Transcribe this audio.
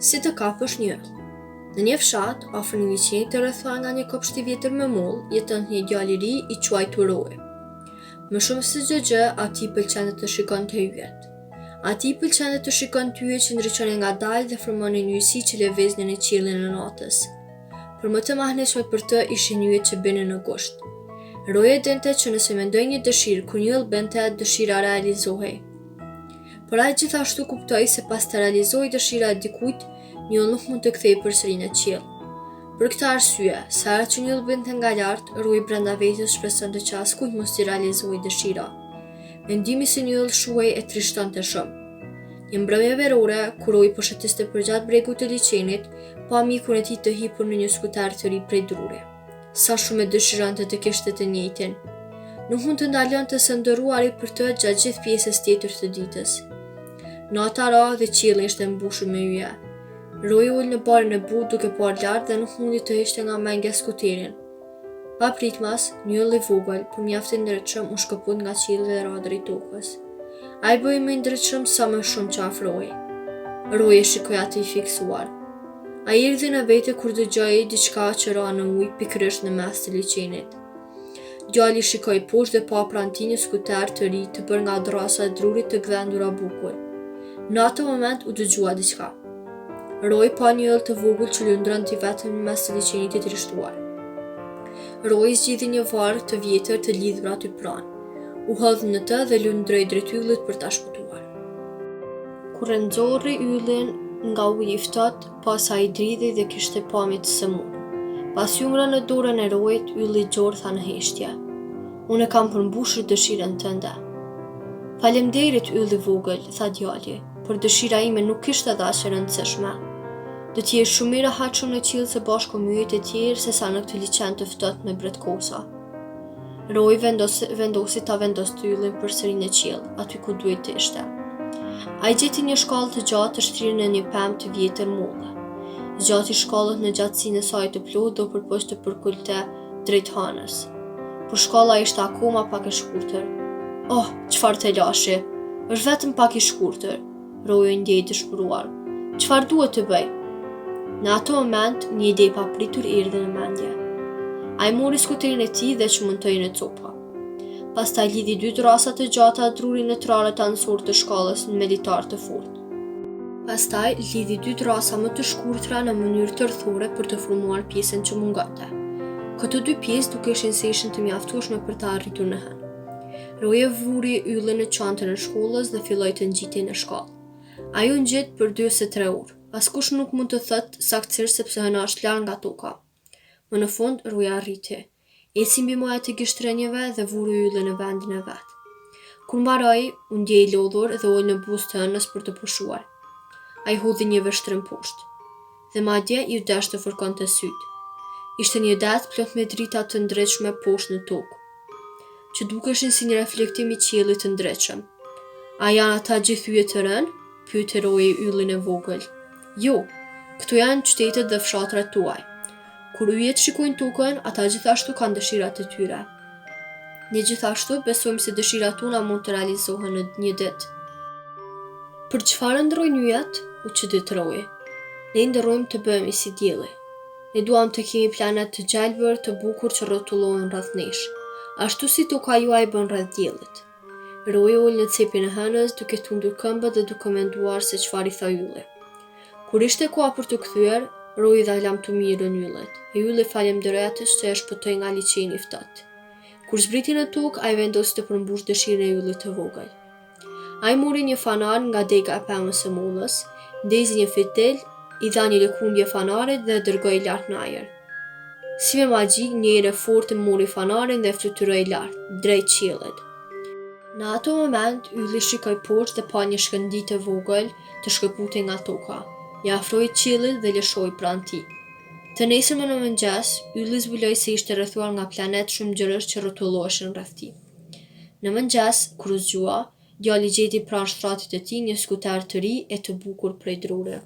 Si të kapësh një ëll. Në një fshat, afër një liçeni të rrethuar nga një kopsht i vjetër me mull, jeton një djalë i ri i quajtur Roy. Më shumë se çdo gjë, atij pëlqente të shikonte yjet. Atij pëlqente të shikonte yjet që ndriçonin ngadalë dhe formonin një ysi që lëviznin në qiellin e natës. Por më të mahnitshme për të ishin yjet që binin në gusht. Roy e dinte që nëse mendoi një dëshirë kur një ëll bente, dëshira realizohej. Por ai gjithashtu kuptoi se pas të realizojë dëshira e dikujt, një ëll nuk mund të kthehej përsëri në qiell. Për këtë arsye, sa herë që një ëll binte nga lart, Roy brenda vetes shpresonte që askujt mos t'i realizojë dëshira. Mendimi se një ëll shuhej e trishtonte shumë. Një mbrëmje verore, kur Roy po shëtiste përgjatë bregut të liçenit, pa mikun e tij të hipur në një skuter të ri prej drure. Sa shumë e dëshironte të kishte të njëjtin. Nuk mund të ndalonte së ndërruari për të gjatë gjithë pjesës tjetër të ditës. Nata ra dhe qielli ishte mbushur me yje. Roy ul në barën e butë duke parë lart dhe nuk mundi të hiqte nga mendja skuterin. Pa pritmas, një ëll i vogël, por mjaft i ndritshëm, u shkëput nga qielli dhe ra drejt tokës. Ai bëi më i ndritshëm sa më shumë që afrohej. Roy e shikoi atë i fiksuar. Ai erdhi në vete kur dëgjoi diçka që ra në ujë pikërisht në mes të liçenit. Djali shikoi poshtë dhe pa pranë tij një skuter të ri të bërë nga drasa e drurit të gdhendura bukur. Në atë moment u dëgjua diçka. Roy pa një ëll të vogël që lundronte vetëm në mes të liçenit të trishtuar. Roy zgjidhi një varr të vjetër të lidhur aty pranë. U hodh në të dhe lundroi drejt yllit për ta shpëtuar. Kur e nxorri yllin nga uji i ftohtë, pasa i dridhi dhe kishte pamje të sëmurë. Pas ju ngrënë në dorën e Royt, ylli gjorë tha në heshtje. Unë e kam përmbushur dëshirën tënde. Faleminderit ylli vogël, tha djali, por dëshira ime nuk kishte dashje e rëndësishme. Do të jesh shumë i rehatshëm në qiell së bashku me yjet e tjerë sesa në këtë liçen të ftohtë me bretkosa. Roy vendosi ta vendoste yllin përsëri në qiell, aty ku duhej të ishte. Ai gjeti një shkallë të gjatë të shtrirë në një pemë të vjetër mulle. Zgjati shkallët në gjatësinë e saj të plotë dhe u përpoq të përkulte drejt hanës. Por shkalla ishte akoma pak e shkurtër. Oh, çfarë të lashi? Është vetëm pak i shkurtër. Roy ndjej të shpëruar. Çfarë duhet të bëj? Në atë moment, një ide e papritur erdhi në mendje. Ai mori skuterin e tij dhe çmuntoi në copa. Pastaj lidhi dy drasa të gjata druri në trarët anësor të shkallës në meditar të fortë. Pastaj lidhi dy drasa më të shkurtra në mënyrë të rrethore për të formuar pjesën që mungonte. Këto dy pjesë dukeshin se ishin të mjaftueshme për të arritur në hënë. Roy e vuri yllin në çantën e shkollës dhe filloi të ngjitej në shkallë. Ai u ngjit për 2 ose 3 orë. Askush nuk mund të thotë saktësisht sepse hëna është larg nga toka. Më në fund Roy arriti. Eci mbi majat e gishtrënjeve dhe vuri yllin në vendin e vet. Kur mbaroi, u ndjej i lodhur dhe ul në buzë të hënës për të pushuar. Ai hodhi një vështrim poshtë. Dhe madje i dashte të fërkonte syt. Ishte një det plot me drita të ndritshme poshtë në tokë, që dukeshin si një reflektim i qiellit të ndritshëm. A janë ata gjithë yjet të rënë? Pyeti Roy yllin e vogël. Jo, këto janë qytetet dhe fshatrat tuaj. Kur yjet shikojnë tokën, ata gjithashtu kanë dëshirat e tyre. Ne gjithashtu besojmë se dëshirat tona mund të realizohen në një ditë. Për çfarë ndrojnë yjet? U çudit Roy. Ne ndërrojmë të bëhemi si dielli. Ne duam të kemi planet të gjelbër, të bukur që rrotullohen rreth nesh, ashtu si toka juaj bën rreth diellit. Roy ul në cepin e hënës duke tundur këmbët dhe duke menduar se çfarë i tha ylli. Kur ishte koha për të kthyer, Roy dha lamtumirën yllit. E ylli falemnderoi atës që e shpëtoi nga liçeni i ftohtë. Kur zbriti në tokë, ai vendosi të përmbush dëshirën e yllit të vogël. Ai mori një fanar nga dega e pemës së mullës, ndezi një fitil, i dha një lëkundje fanarit dhe dërgoi lart në ajër. Si me magji, një erë fortë mori fanarin dhe fluturoi lart, drejt qiellit. Në ato moment, ylli shikoi poshtë dhe pa një shkëndijë të vogël të shkëputej nga toka. Ja afroi qiellit dhe lëshoi pranë tij. Të nesërmen në mëngjes, ylli zbuloi se ishte rrethuar nga planet shumë gjërësh që rrotulloheshin rreth tij. Në mëngjes, kur u zgjua, djali gjeti pranë shtratit të tij një skuter të ri e të bukur prej drure.